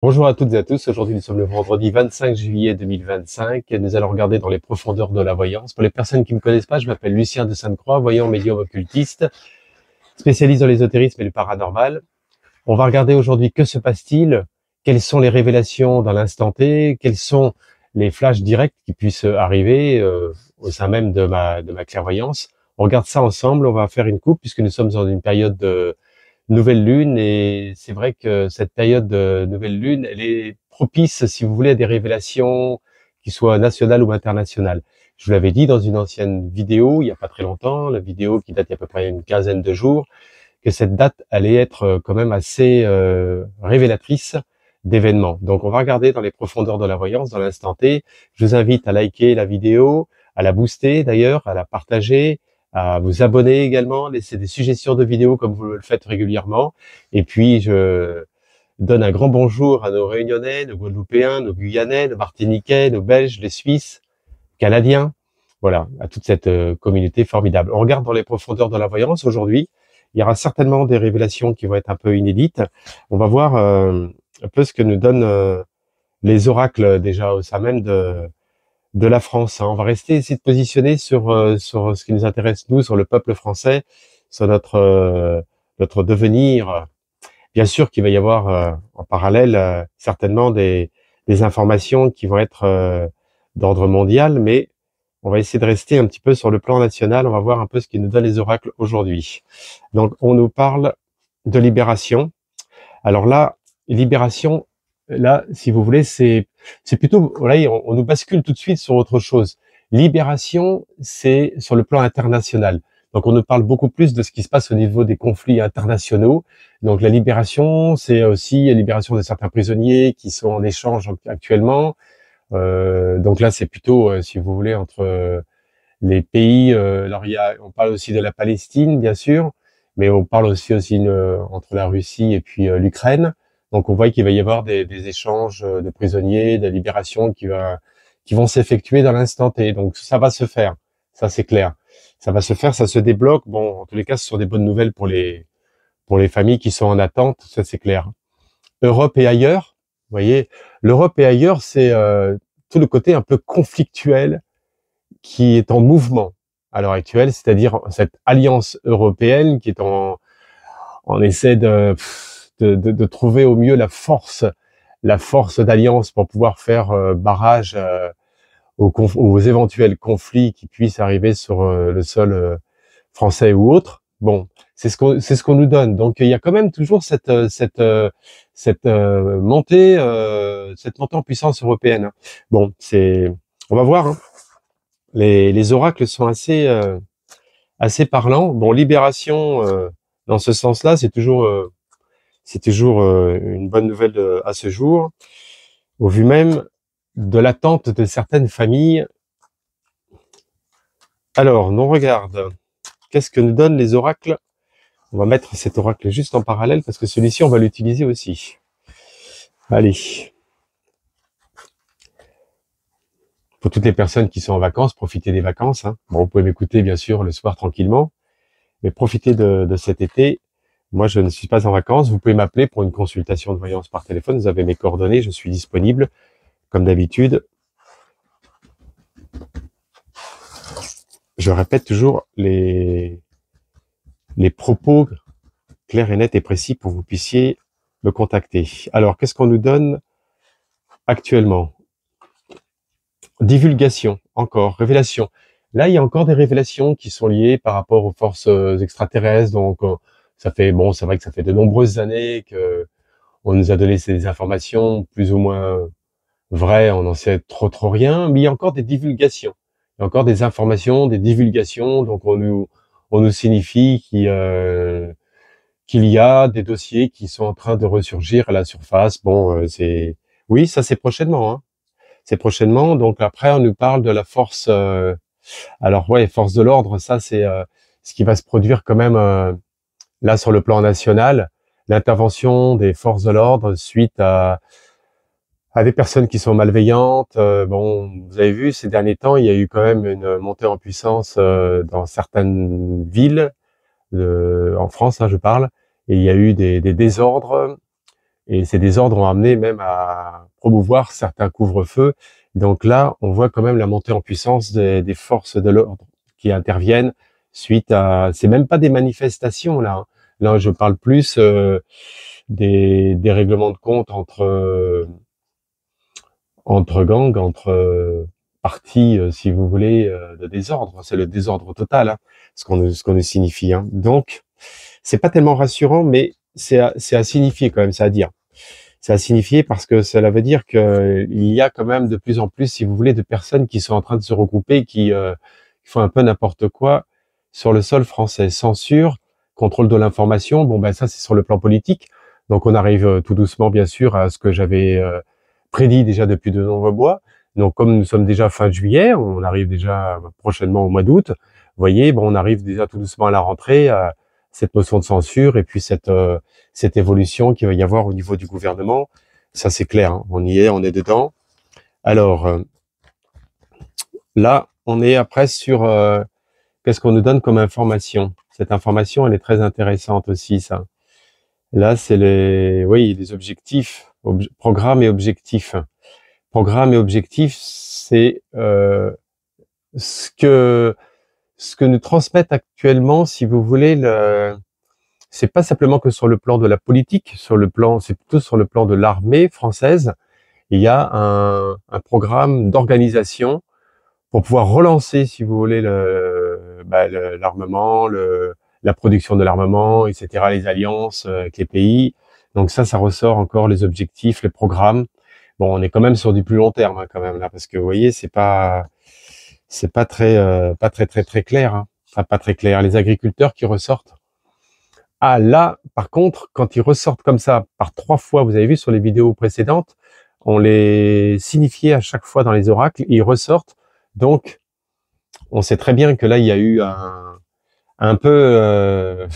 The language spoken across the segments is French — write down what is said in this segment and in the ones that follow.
Bonjour à toutes et à tous. Aujourd'hui, nous sommes le vendredi 25 juillet 2025 et nous allons regarder dans les profondeurs de la voyance. Pour les personnes qui ne me connaissent pas, je m'appelle Lucien de Sainte-Croix, voyant médium occultiste, spécialiste dans l'ésotérisme et le paranormal. On va regarder aujourd'hui que se passe-t-il, quelles sont les révélations dans l'instant T, quels sont les flashs directs qui puissent arriver au sein même de ma clairvoyance. On regarde ça ensemble, on va faire une coupe puisque nous sommes dans une période de nouvelle lune et c'est vrai que cette période de nouvelle lune, elle est propice, si vous voulez, à des révélations qui soient nationales ou internationales. Je vous l'avais dit dans une ancienne vidéo, il n'y a pas très longtemps, la vidéo qui date il y a à peu près une quinzaine de jours, que cette date allait être quand même assez révélatrice d'événements. Donc on va regarder dans les profondeurs de la voyance, dans l'instant T. Je vous invite à liker la vidéo, à la booster d'ailleurs, à la partager, à vous abonner également, laisser des suggestions de vidéos comme vous le faites régulièrement. Et puis je donne un grand bonjour à nos Réunionnais, nos Guadeloupéens, nos Guyanais, nos Martiniquais, nos Belges, les Suisses, Canadiens. Voilà, à toute cette communauté formidable. On regarde dans les profondeurs de la voyance aujourd'hui. Il y aura certainement des révélations qui vont être un peu inédites. On va voir un peu ce que nous donnent les oracles déjà au sein même de la France. Hein. On va rester essayer de positionner sur ce qui nous intéresse nous, sur le peuple français, sur notre devenir. Bien sûr qu'il va y avoir en parallèle certainement des informations qui vont être d'ordre mondial, mais on va essayer de rester un petit peu sur le plan national. On va voir un peu ce qui nous donne les oracles aujourd'hui. Donc, on nous parle de libération. Alors là, libération, là, si vous voulez, c'est plutôt, voilà, on nous bascule tout de suite sur autre chose. Libération, c'est sur le plan international. Donc, on nous parle beaucoup plus de ce qui se passe au niveau des conflits internationaux. Donc, la libération, c'est aussi la libération de certains prisonniers qui sont en échange actuellement. Donc là, c'est plutôt, si vous voulez, entre les pays. Alors, on parle aussi de la Palestine, bien sûr, mais on parle aussi entre la Russie et puis l'Ukraine. Donc, on voit qu'il va y avoir des échanges de prisonniers, de libérations qui vont s'effectuer dans l'instant T. Donc, ça va se faire. Ça, c'est clair. Ça va se faire, ça se débloque. Bon, en tous les cas, ce sont des bonnes nouvelles pour les familles qui sont en attente. Ça, c'est clair. Europe et ailleurs. Vous voyez, l'Europe et ailleurs, c'est tout le côté un peu conflictuel qui est en mouvement à l'heure actuelle, c'est-à-dire cette alliance européenne qui est en essaie de trouver au mieux la force d'alliance pour pouvoir faire barrage aux éventuels conflits qui puissent arriver sur le sol français ou autre. Bon, c'est ce qu'on nous donne. Donc il y a quand même toujours cette montée en puissance européenne. Hein. Bon, on va voir. Hein. Les oracles sont assez parlants. Bon, libération dans ce sens-là, c'est toujours une bonne nouvelle à ce jour, au vu même de l'attente de certaines familles. Alors, on regarde. Qu'est-ce que nous donnent les oracles? On va mettre cet oracle juste en parallèle parce que celui-ci, on va l'utiliser aussi. Allez. Pour toutes les personnes qui sont en vacances, profitez des vacances. Hein. Bon, vous pouvez m'écouter, bien sûr, le soir tranquillement, mais profitez de cet été. Moi, je ne suis pas en vacances. Vous pouvez m'appeler pour une consultation de voyance par téléphone. Vous avez mes coordonnées. Je suis disponible, comme d'habitude. Je répète toujours les propos clairs et nets et précis pour que vous puissiez me contacter. Alors, qu'est-ce qu'on nous donne actuellement? Divulgation, encore, révélation. Là, il y a encore des révélations qui sont liées par rapport aux forces extraterrestres. Donc, c'est vrai que ça fait de nombreuses années que on nous a donné ces informations plus ou moins vraies. On n'en sait trop rien, mais il y a encore des divulgations. Il y a encore des informations, des divulgations. Donc, on nous signifie qu'il y a des dossiers qui sont en train de ressurgir à la surface. Bon, oui, ça c'est prochainement. Hein. C'est prochainement. Donc après, on nous parle de la force. Alors ouais, force de l'ordre, ça c'est ce qui va se produire quand même là sur le plan national. L'intervention des forces de l'ordre suite à des personnes qui sont malveillantes. Bon, vous avez vu ces derniers temps, il y a eu quand même une montée en puissance dans certaines villes en France, hein, je parle, et il y a eu des désordres. Et ces désordres ont amené même à promouvoir certains couvre-feux. Donc là, on voit quand même la montée en puissance des forces de l'ordre qui interviennent suite à... C'est même pas des manifestations là, hein. Là, je parle plus des règlements de compte entre gangs, entre partis, si vous voulez, de désordre. C'est le désordre total, hein, ce qu'on nous signifie. Hein. Donc, c'est pas tellement rassurant, mais c'est à signifier quand même, c'est à dire. C'est à signifier parce que cela veut dire qu'il y a quand même de plus en plus, si vous voulez, de personnes qui sont en train de se regrouper, qui font un peu n'importe quoi sur le sol français. Censure, contrôle de l'information, bon ben ça c'est sur le plan politique. Donc on arrive tout doucement bien sûr à ce que j'avais prédit déjà depuis de nombreux mois. Donc comme nous sommes déjà fin juillet, on arrive déjà prochainement au mois d'août. Vous voyez, bon on arrive déjà tout doucement à la rentrée, à cette notion de censure et puis cette évolution qu'il va y avoir au niveau du gouvernement. Ça c'est clair, hein. On y est, on est dedans. Alors là, on est après sur qu'est-ce qu'on nous donne comme information. Cette information, elle est très intéressante aussi, ça. Là, c'est les objectifs, programmes et objectifs. Programme et objectifs, c'est ce que nous transmettent actuellement, si vous voulez, c'est pas simplement que sur le plan de la politique, c'est plutôt sur le plan de l'armée française. Il y a un programme d'organisation pour pouvoir relancer, si vous voulez, l'armement, la production de l'armement, etc., les alliances avec les pays. Donc ça ressort encore les objectifs, les programmes. Bon, on est quand même sur du plus long terme, hein, quand même là, parce que vous voyez, c'est pas très clair, hein. Enfin, pas très clair. Les agriculteurs qui ressortent. Ah là, par contre, quand ils ressortent comme ça par 3 fois, vous avez vu sur les vidéos précédentes, on les signifiait à chaque fois dans les oracles, ils ressortent. Donc, on sait très bien que là, il y a eu un peu,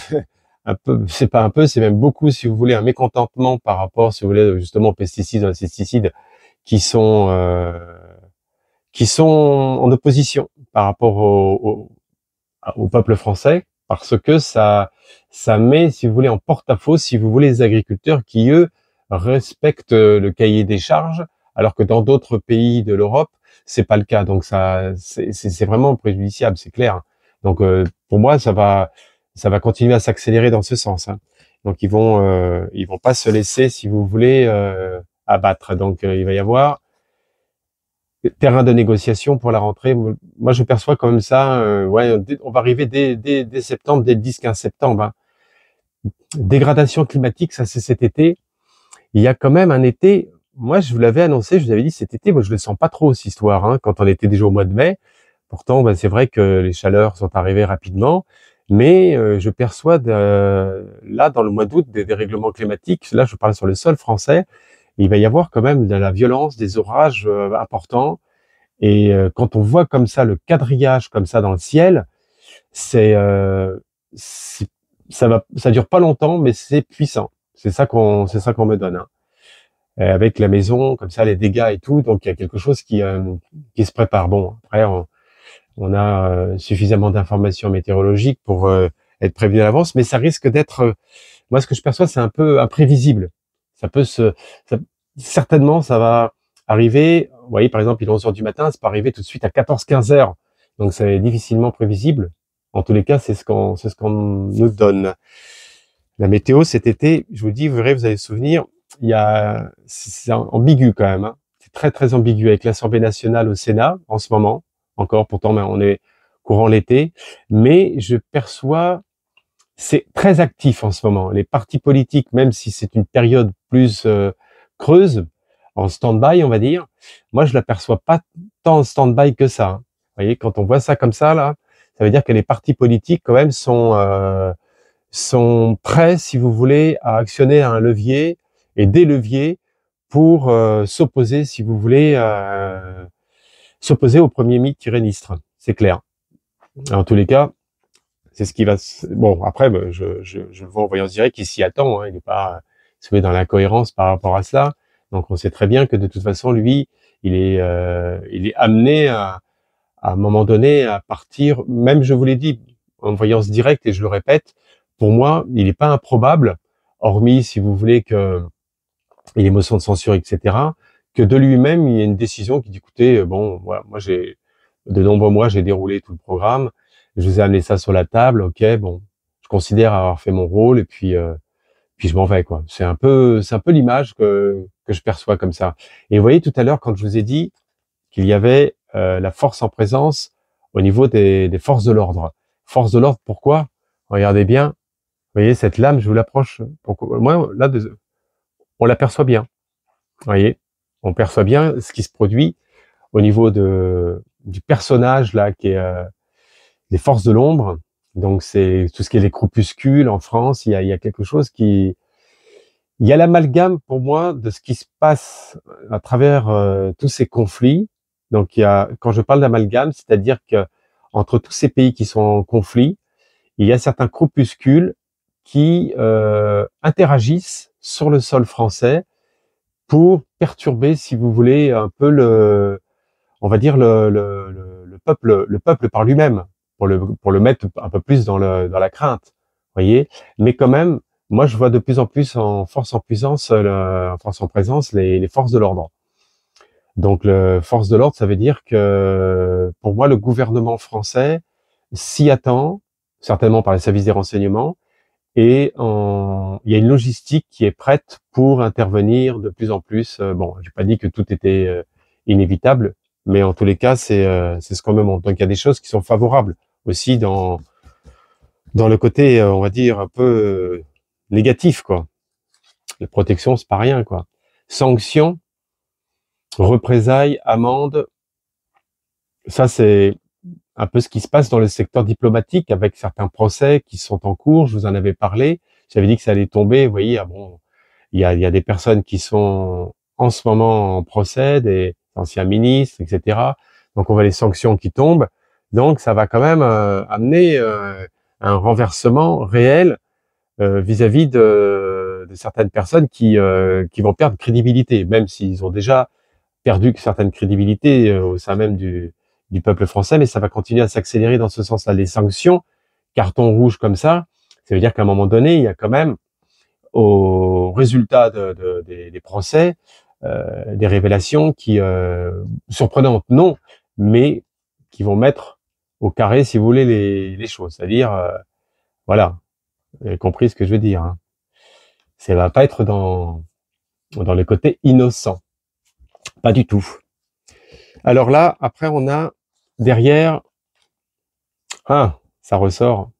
un peu, c'est pas un peu, c'est même beaucoup, si vous voulez, un mécontentement par rapport, si vous voulez, justement aux pesticides, aux insecticides, qui sont en opposition par rapport au peuple français, parce que ça met, si vous voulez, en porte-à-faux, si vous voulez, les agriculteurs qui, eux, respectent le cahier des charges, alors que dans d'autres pays de l'Europe, c'est pas le cas. Donc ça, c'est vraiment préjudiciable, c'est clair. Donc pour moi, ça va continuer à s'accélérer dans ce sens, hein. Donc ils vont pas se laisser, si vous voulez, abattre. Donc il va y avoir terrain de négociation pour la rentrée. Moi, je perçois quand même ça. On va arriver dès septembre, dès le 10-15 septembre. Hein. Dégradation climatique, ça c'est cet été. Il y a quand même un été. Moi, je vous l'avais annoncé, je vous avais dit cet été. Moi, je le sens pas trop cette histoire. Hein, quand on était déjà au mois de mai. Pourtant, c'est vrai que les chaleurs sont arrivées rapidement. Mais je perçois là, dans le mois d'août, des dérèglements climatiques. Là, je parle sur le sol français. Il va y avoir quand même de la violence, des orages importants. Et quand on voit comme ça le quadrillage comme ça dans le ciel, ça dure pas longtemps, mais c'est puissant. C'est ça qu'on me donne. Hein. Avec la maison, comme ça, les dégâts et tout, donc il y a quelque chose qui se prépare. Bon, après, on a suffisamment d'informations météorologiques pour être prévenu à l'avance, mais ça risque d'être, moi, ce que je perçois, c'est un peu imprévisible. Certainement, ça va arriver. Vous voyez, par exemple, il est 11 heures du matin, ça peut arriver tout de suite à 14-15 heures. Donc, c'est difficilement prévisible. En tous les cas, c'est ce qu'on nous donne. La météo cet été, je vous dis, vous verrez, vous allez vous souvenir, c'est ambigu quand même. Hein. C'est très, très ambigu avec l'Assemblée nationale au Sénat en ce moment. Encore, pourtant, on est courant l'été. Mais je perçois, c'est très actif en ce moment. Les partis politiques, même si c'est une période plus creuse, en stand-by, on va dire. Moi, je l'aperçois pas tant en stand-by que ça. Hein. Vous voyez, quand on voit ça comme ça, là, ça veut dire que les partis politiques, quand même, sont prêts, si vous voulez, à actionner un levier et des leviers pour s'opposer, si vous voulez, s'opposer au premier ministre. C'est clair. En tous les cas, c'est ce qui va... Bon, après, je le vois en voyance directe qu'il s'y attend. Hein, il n'est pas dans l'incohérence par rapport à cela. Donc, on sait très bien que de toute façon, lui, il est amené à un moment donné à partir. Même, je vous l'ai dit, en voyance directe, et je le répète, pour moi, il n'est pas improbable, hormis, si vous voulez, que et les motions de censure, etc., que de lui-même, il y a une décision qui dit, écoutez, bon, voilà, moi de nombreux mois, j'ai déroulé tout le programme, je vous ai amené ça sur la table, ok, bon, je considère avoir fait mon rôle, et puis je m'en vais, quoi. C'est un peu l'image que je perçois comme ça. Et vous voyez, tout à l'heure, quand je vous ai dit qu'il y avait la force en présence au niveau des forces de l'ordre. Force de l'ordre, pourquoi? Regardez bien, vous voyez, cette lame, je vous l'approche. Moi, là, on l'aperçoit bien. Vous voyez, on perçoit bien ce qui se produit au niveau du personnage là qui est les forces de l'ombre. Donc c'est tout ce qui est les groupuscules en France. Il y a quelque chose il y a l'amalgame pour moi de ce qui se passe à travers tous ces conflits. Donc quand je parle d'amalgame, c'est-à-dire que entre tous ces pays qui sont en conflit, il y a certains groupuscules qui interagissent sur le sol français pour perturber, si vous voulez, un peu on va dire le peuple par lui-même, pour le mettre un peu plus dans la crainte, voyez. Mais quand même, moi je vois de plus en plus en force en puissance, en force en présence, les forces de l'ordre. Donc le force de l'ordre, ça veut dire que pour moi le gouvernement français s'y attend, certainement par les services des renseignements, et il y a une logistique qui est prête pour intervenir de plus en plus. Bon, j'ai pas dit que tout était inévitable, mais en tous les cas, c'est ce qu'on me montre. Donc il y a des choses qui sont favorables aussi dans le côté, on va dire un peu négatif, quoi. La protection, c'est pas rien, quoi. Sanctions, représailles, amendes, ça c'est un peu ce qui se passe dans le secteur diplomatique avec certains procès qui sont en cours. Je vous en avais parlé. J'avais dit que ça allait tomber. Vous voyez, ah bon, il y a des personnes qui sont en ce moment en procès, des anciens ministres, etc. Donc on voit les sanctions qui tombent. Donc ça va quand même amener un renversement réel vis-à-vis de certaines personnes qui vont perdre crédibilité, même s'ils ont déjà perdu certaines crédibilités au sein même du peuple français, mais ça va continuer à s'accélérer dans ce sens-là. Les sanctions, carton rouge comme ça veut dire qu'à un moment donné, il y a quand même au résultat des procès, des révélations qui surprenantes, non, mais qui vont mettre au carré, si vous voulez, les choses. C'est-à-dire, voilà, vous avez compris ce que je veux dire. Hein. Ça va pas être dans le côté innocent, pas du tout. Alors là, après, on a derrière, ça ressort.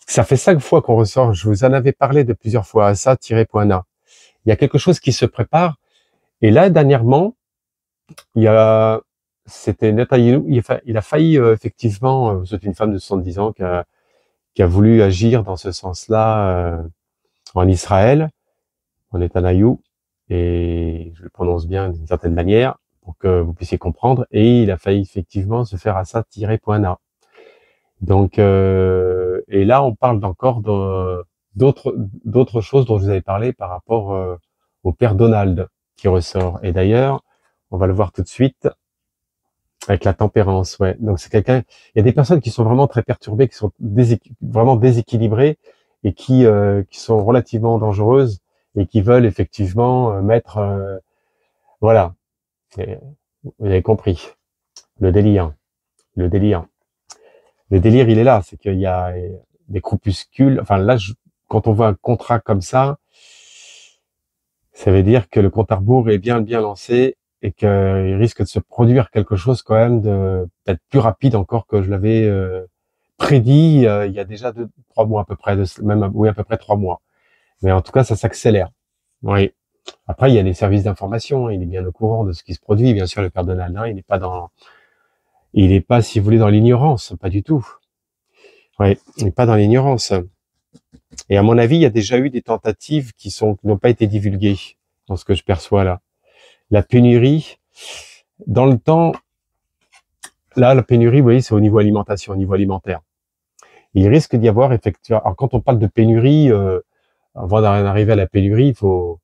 Ça fait 5 fois qu'on ressort. Je vous en avais parlé de plusieurs fois. Ça-point-na. Il y a quelque chose qui se prépare. Et là, dernièrement, c'était Netanyahou, il a failli effectivement, c'est une femme de 70 ans qui a voulu agir dans ce sens-là en Israël, en Netanyahou, et je le prononce bien d'une certaine manière pour que vous puissiez comprendre. Et il a failli effectivement se faire Assad-na. Donc, et là, on parle encore d'autres choses dont je vous avais parlé par rapport au père Donald qui ressort. Et d'ailleurs, on va le voir tout de suite avec la tempérance. Ouais. Donc c'est quelqu'un. Il y a des personnes qui sont vraiment très perturbées, qui sont vraiment déséquilibrées et qui sont relativement dangereuses et qui veulent effectivement mettre. Voilà. Et vous avez compris. Le délire. Le délire. Le délire, il est là, c'est qu'il y a des groupuscules. Enfin, là, quand on voit un contrat comme ça veut dire que le compte à rebours est bien lancé et qu'il risque de se produire quelque chose quand même de peut-être plus rapide encore que je l'avais prédit il y a déjà 3 mois à peu près, à peu près 3 mois. Mais en tout cas, ça s'accélère. Oui. Après, il y a des services d'information, il est bien au courant de ce qui se produit. Bien sûr, le père Donald, il n'est pas, si vous voulez, dans l'ignorance, pas du tout. Oui, il n'est pas dans l'ignorance. Et à mon avis, il y a déjà eu des tentatives qui n'ont pas été divulguées, dans ce que je perçois là. La pénurie, dans le temps, là, la pénurie, vous voyez, c'est au niveau alimentation, au niveau alimentaire. Il risque d'y avoir effectivement. Alors, quand on parle de pénurie, avant d'en arriver à la pénurie, il faut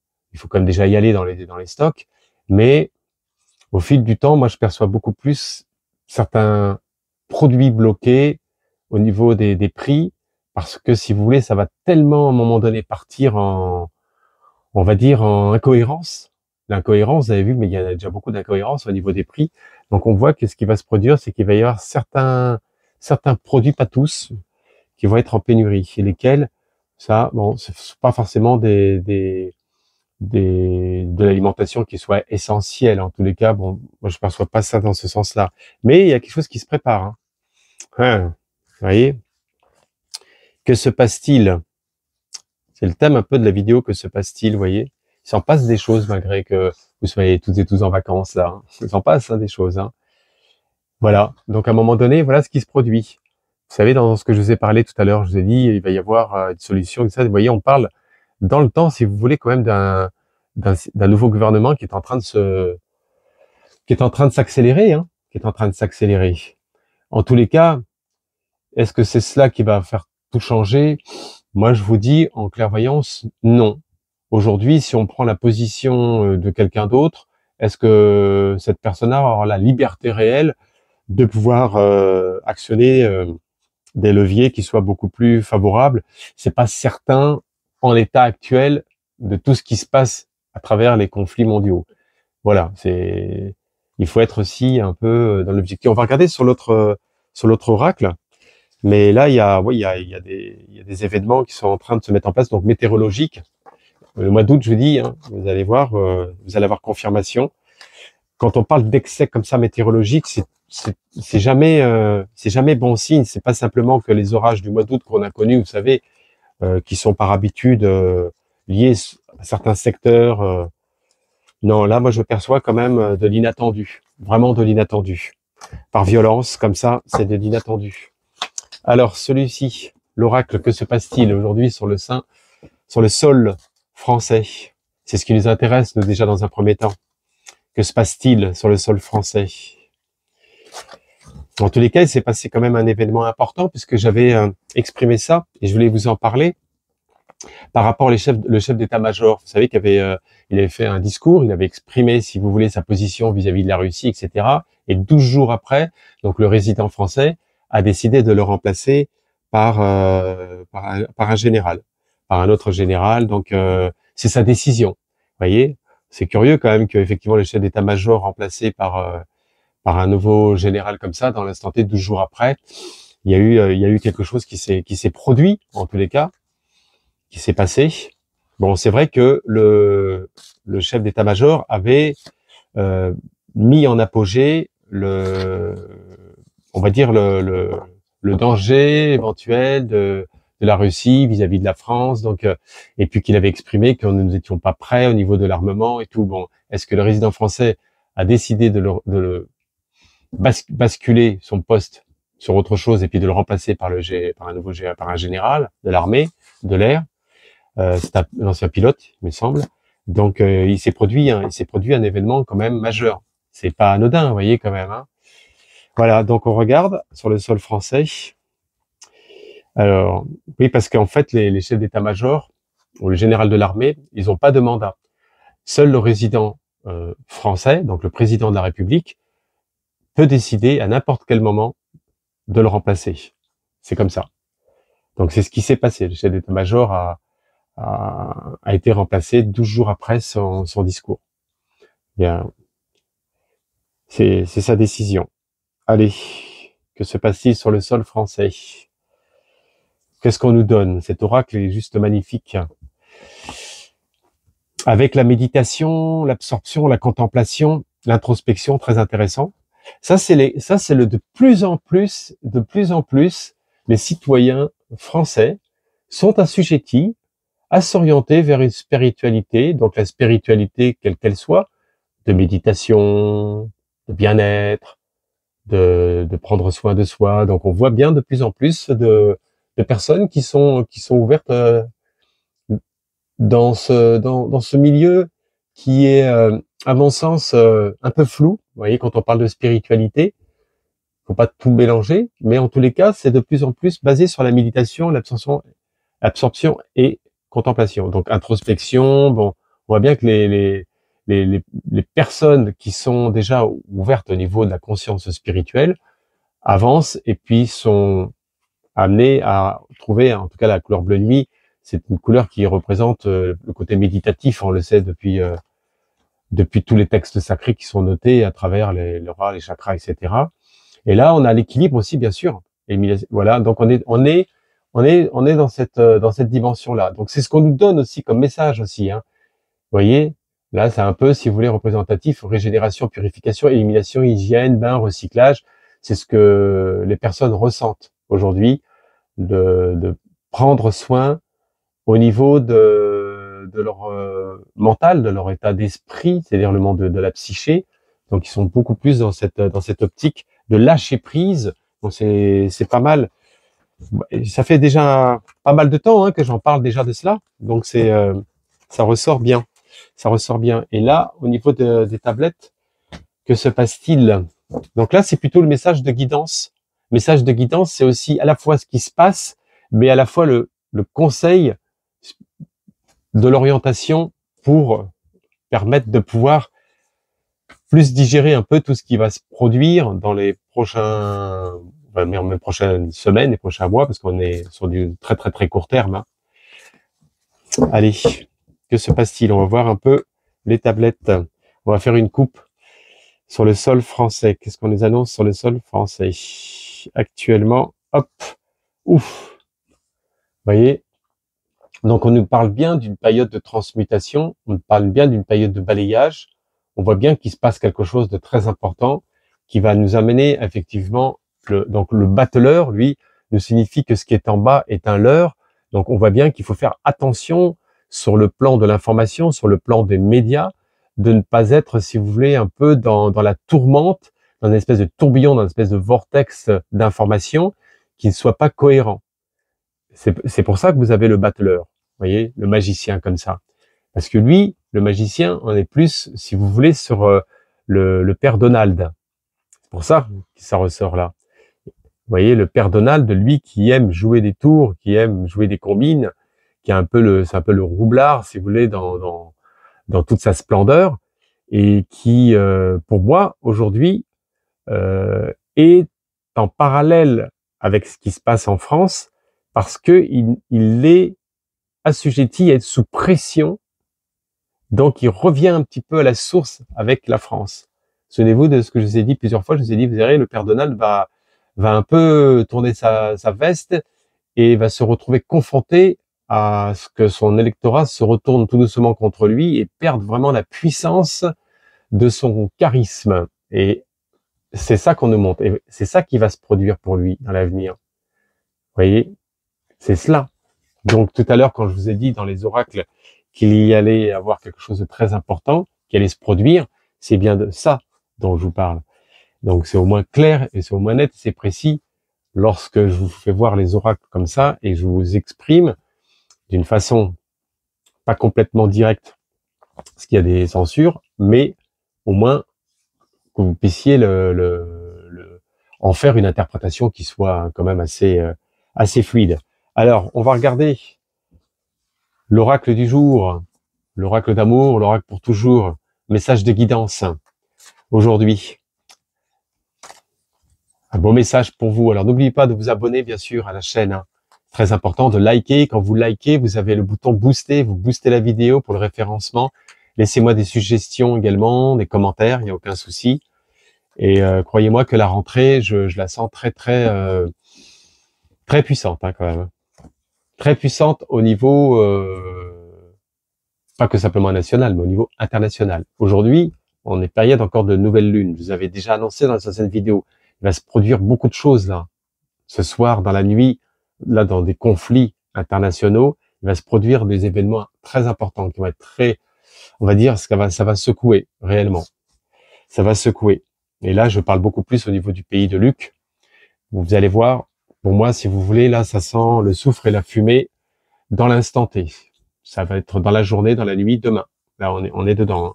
quand même déjà y aller dans les stocks. Mais au fil du temps, moi, je perçois beaucoup plus certains produits bloqués au niveau des prix, parce que si vous voulez, ça va tellement à un moment donné partir on va dire, en incohérence. L'incohérence, vous avez vu, mais il y a déjà beaucoup d'incohérences au niveau des prix. Donc on voit que ce qui va se produire, c'est qu'il va y avoir certains produits, pas tous, qui vont être en pénurie. Et lesquels, ça, bon, c'est pas forcément de l'alimentation qui soit essentielle. En tous les cas, bon, moi je perçois pas ça dans ce sens-là. Mais il y a quelque chose qui se prépare. Hein. Vous voyez, que se passe-t-il? C'est le thème un peu de la vidéo. Que se passe-t-il? Vous voyez, il s'en passe des choses malgré que vous soyez toutes et tous en vacances là. Hein. Il s'en passe des choses. Hein. Voilà. Donc à un moment donné, voilà ce qui se produit. Vous savez, dans ce que je vous ai parlé tout à l'heure, je vous ai dit, il va y avoir une solution. Et ça, vous voyez, on parle dans le temps, si vous voulez, quand même d'un nouveau gouvernement qui est en train de s'accélérer, hein, qui est en train de s'accélérer. En tous les cas, est-ce que c'est cela qui va faire tout changer? Moi, je vous dis en clairvoyance, non. Aujourd'hui, si on prend la position de quelqu'un d'autre, est-ce que cette personne-là aura la liberté réelle de pouvoir actionner des leviers qui soient beaucoup plus favorables? C'est pas certain en l'état actuel de tout ce qui se passe à travers les conflits mondiaux. Voilà, il faut être aussi un peu dans l'objectif. On va regarder sur l'autre oracle, mais là il y a des événements qui sont en train de se mettre en place, donc météorologiques. Le mois d'août, je vous dis, hein, vous allez voir, vous allez avoir confirmation. Quand on parle d'excès comme ça météorologique, c'est jamais bon signe. C'est pas simplement que les orages du mois d'août qu'on a connus, vous savez, qui sont par habitude liés à certains secteurs. Non, là, moi, je perçois quand même de l'inattendu, vraiment de l'inattendu. Par violence, comme ça, c'est de l'inattendu. Alors, celui-ci, l'oracle, que se passe-t-il aujourd'hui sur le sol français? C'est ce qui nous intéresse, nous, déjà, dans un premier temps. Que se passe-t-il sur le sol français? En tous les cas, il s'est passé quand même un événement important, puisque j'avais exprimé ça, et je voulais vous en parler. Par rapport le chef d'état-major, vous savez il avait fait un discours, il avait exprimé, si vous voulez, sa position vis-à-vis de la Russie, etc. Et 12 jours après, donc le résident français a décidé de le remplacer par un général, par un autre général. Donc c'est sa décision. Vous voyez, c'est curieux quand même qu'effectivement le chef d'état-major remplacé par un nouveau général comme ça, dans l'instant T, 12 jours après, il y a eu quelque chose qui s'est produit, en tous les cas, qui s'est passé. Bon, c'est vrai que le chef d'état-major avait mis en apogée on va dire le danger éventuel de la Russie vis-à-vis de la France, donc et puis qu'il avait exprimé que nous n'étions pas prêts au niveau de l'armement et tout. Bon, est-ce que le résident français a décidé de le basculer son poste sur autre chose et puis de le remplacer par un général de l'armée, de l'air? C'est un ancien pilote, il me semble. Donc il s'est produit un événement quand même majeur. C'est pas anodin, vous voyez quand même. Hein. Voilà, donc on regarde sur le sol français. Alors oui, parce qu'en fait les chefs d'état-major ou le général de l'armée, ils n'ont pas de mandat. Seul le résident français, donc le président de la République, peut décider à n'importe quel moment de le remplacer. C'est comme ça. Donc c'est ce qui s'est passé. Le chef d'état-major a été remplacé 12 jours après son discours. C'est sa décision. Allez, que se passe-t-il sur le sol français? Qu'est-ce qu'on nous donne? Cet oracle est juste magnifique. Avec la méditation, l'absorption, la contemplation, l'introspection, très intéressant. Ça, c'est de plus en plus, les citoyens français sont assujettis à s'orienter vers une spiritualité, donc la spiritualité, quelle qu'elle soit, de méditation, de bien-être, de prendre soin de soi. Donc on voit bien de plus en plus de personnes qui sont ouvertes dans ce milieu qui est, à mon sens, un peu flou. Vous voyez, quand on parle de spiritualité, faut pas tout mélanger, mais en tous les cas, c'est de plus en plus basé sur la méditation, absorption et contemplation. Donc introspection, bon, on voit bien que les personnes qui sont déjà ouvertes au niveau de la conscience spirituelle avancent et puis sont amenées à trouver, en tout cas la couleur bleu nuit, C'est une couleur qui représente le côté méditatif, on le sait depuis tous les textes sacrés qui sont notés à travers l'auras, les chakras, etc. Et là, on a l'équilibre aussi, bien sûr. Et voilà, donc on est dans cette dimension-là. Donc c'est ce qu'on nous donne aussi comme message aussi. Hein. Vous voyez, là, c'est un peu, si vous voulez, représentatif, régénération, purification, élimination, hygiène, bain, recyclage. C'est ce que les personnes ressentent aujourd'hui, de prendre soin au niveau de leur mental, de leur état d'esprit, c'est-à-dire le monde de la psyché. Donc, ils sont beaucoup plus dans cette optique de lâcher prise. Donc, c'est pas mal. Ça fait déjà pas mal de temps que j'en parle déjà de cela. Donc, ça ressort bien. Ça ressort bien. Et là, au niveau des tablettes, que se passe-t-il? Donc là, c'est plutôt le message de guidance. Le message de guidance, c'est aussi à la fois ce qui se passe, mais à la fois le conseil de l'orientation pour permettre de pouvoir plus digérer un peu tout ce qui va se produire dans les prochaines semaines, les prochains mois, parce qu'on est sur du très très très court terme. Hein. Allez, que se passe-t-il? On va voir un peu les tablettes. On va faire une coupe sur le sol français. Qu'est-ce qu'on nous annonce sur le sol français? Actuellement, hop, ouf. Vous voyez? Donc, on nous parle bien d'une période de transmutation, on nous parle bien d'une période de balayage. On voit bien qu'il se passe quelque chose de très important qui va nous amener effectivement, donc le battleur, lui, nous signifie que ce qui est en bas est un leurre. Donc, on voit bien qu'il faut faire attention sur le plan de l'information, sur le plan des médias, de ne pas être, si vous voulez, un peu dans la tourmente, dans une espèce de tourbillon, dans une espèce de vortex d'information qui ne soit pas cohérent. C'est pour ça que vous avez le battleur, vous voyez, le magicien comme ça. Parce que lui, le magicien, on est plus, si vous voulez, sur le père Donald. C'est pour ça que ça ressort là. Vous voyez, le père Donald, lui qui aime jouer des tours, qui aime jouer des combines, qui est c'est un peu le roublard, si vous voulez, dans toute sa splendeur, et qui, pour moi, aujourd'hui, est en parallèle avec ce qui se passe en France, parce que il est assujetti à être sous pression, donc il revient un petit peu à la source avec la France. Souvenez-vous de ce que je vous ai dit plusieurs fois, je vous ai dit, vous verrez, le père Donald va un peu tourner sa veste et va se retrouver confronté à ce que son électorat se retourne tout doucement contre lui et perde vraiment la puissance de son charisme. Et c'est ça qu'on nous montre. Et c'est ça qui va se produire pour lui dans l'avenir. Vous voyez, c'est cela. Donc tout à l'heure, quand je vous ai dit dans les oracles qu'il y allait avoir quelque chose de très important, qui allait se produire, c'est bien de ça dont je vous parle. Donc c'est au moins clair et c'est au moins net, c'est précis lorsque je vous fais voir les oracles comme ça et je vous exprime d'une façon pas complètement directe, parce qu'il y a des censures, mais au moins que vous puissiez en faire une interprétation qui soit quand même assez fluide. Alors, on va regarder l'oracle du jour, l'oracle d'amour, l'oracle pour toujours, message de guidance. Aujourd'hui, un beau message pour vous. Alors, n'oubliez pas de vous abonner, bien sûr, à la chaîne. Hein. Très important de liker. Quand vous likez, vous avez le bouton booster. Vous boostez la vidéo pour le référencement. Laissez-moi des suggestions également, des commentaires, il n'y a aucun souci. Et croyez-moi que la rentrée, je la sens très puissante hein, quand même. Très puissante au niveau, pas que simplement national, mais au niveau international. Aujourd'hui, on est période encore de nouvelle lune. Je vous avais déjà annoncé dans certaines vidéos. Il va se produire beaucoup de choses là. Ce soir, dans la nuit, là, dans des conflits internationaux, il va se produire des événements très importants qui vont être très, on va dire, ça va secouer réellement. Ça va secouer. Et là, je parle beaucoup plus au niveau du pays de Luc. Vous allez voir, pour moi, si vous voulez, là, ça sent le soufre et la fumée dans l'instant T. Ça va être dans la journée, dans la nuit, demain. Là, on est dedans. Hein.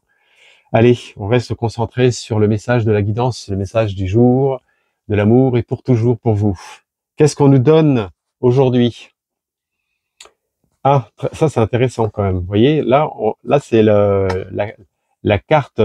Allez, on reste concentré sur le message de la guidance, le message du jour, de l'amour et pour toujours pour vous. Qu'est-ce qu'on nous donne aujourd'hui? Ah, ça c'est intéressant quand même. Vous voyez, là, c'est la carte.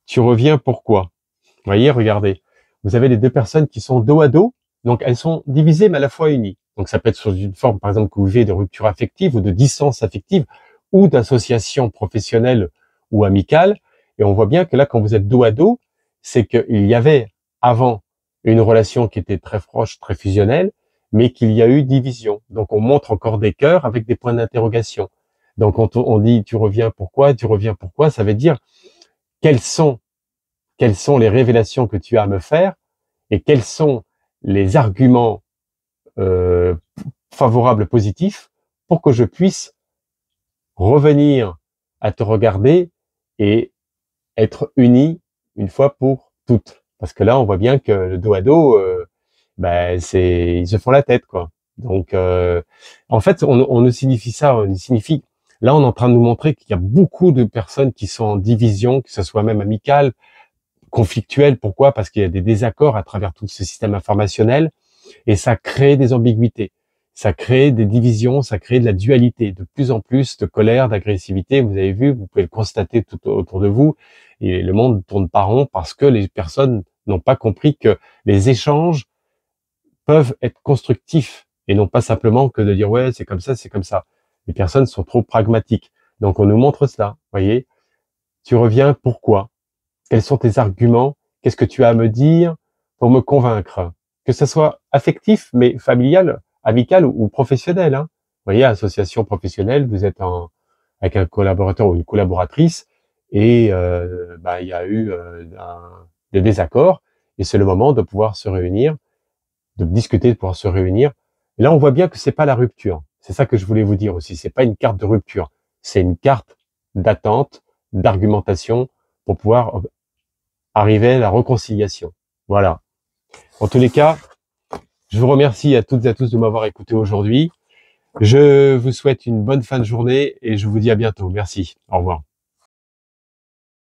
Tu reviens pourquoi? Vous voyez, regardez. Vous avez les deux personnes qui sont dos à dos, donc elles sont divisées mais à la fois unies. Donc ça peut être sous une forme, par exemple, que vous vivez de rupture affective ou de distance affective ou d'association professionnelle ou amicale. Et on voit bien que là, quand vous êtes dos à dos, c'est qu'il y avait avant une relation qui était très proche, très fusionnelle, mais qu'il y a eu division. Donc on montre encore des cœurs avec des points d'interrogation. Donc quand on dit tu reviens pourquoi, ça veut dire quelles sont les révélations que tu as à me faire et quels sont les arguments favorables, positifs, pour que je puisse revenir à te regarder et être unis une fois pour toutes. Parce que là, on voit bien que le dos à dos, ils se font la tête, quoi. Donc, en fait, on ne signifie ça, on signifie. Là, on est en train de nous montrer qu'il y a beaucoup de personnes qui sont en division, que ce soit même amicales, conflictuelles. Pourquoi? Parce qu'il y a des désaccords à travers tout ce système informationnel et ça crée des ambiguïtés. Ça crée des divisions, ça crée de la dualité, de plus en plus de colère, d'agressivité. Vous avez vu, vous pouvez le constater tout autour de vous. Et le monde tourne pas rond parce que les personnes n'ont pas compris que les échanges peuvent être constructifs et non pas simplement que de dire ouais, c'est comme ça, c'est comme ça. Les personnes sont trop pragmatiques. Donc on nous montre cela, voyez. Tu reviens, pourquoi? Quels sont tes arguments? Qu'est-ce que tu as à me dire pour me convaincre? Que ce soit affectif, mais familial, amical ou professionnel. Hein. Vous voyez, association professionnelle, vous êtes avec un collaborateur ou une collaboratrice et il y a eu des désaccords et c'est le moment de pouvoir se réunir, de discuter, de pouvoir se réunir. Et là, on voit bien que c'est pas la rupture. C'est ça que je voulais vous dire aussi. C'est pas une carte de rupture. C'est une carte d'attente, d'argumentation pour pouvoir arriver à la réconciliation. Voilà. En tous les cas, je vous remercie à toutes et à tous de m'avoir écouté aujourd'hui. Je vous souhaite une bonne fin de journée et je vous dis à bientôt. Merci. Au revoir.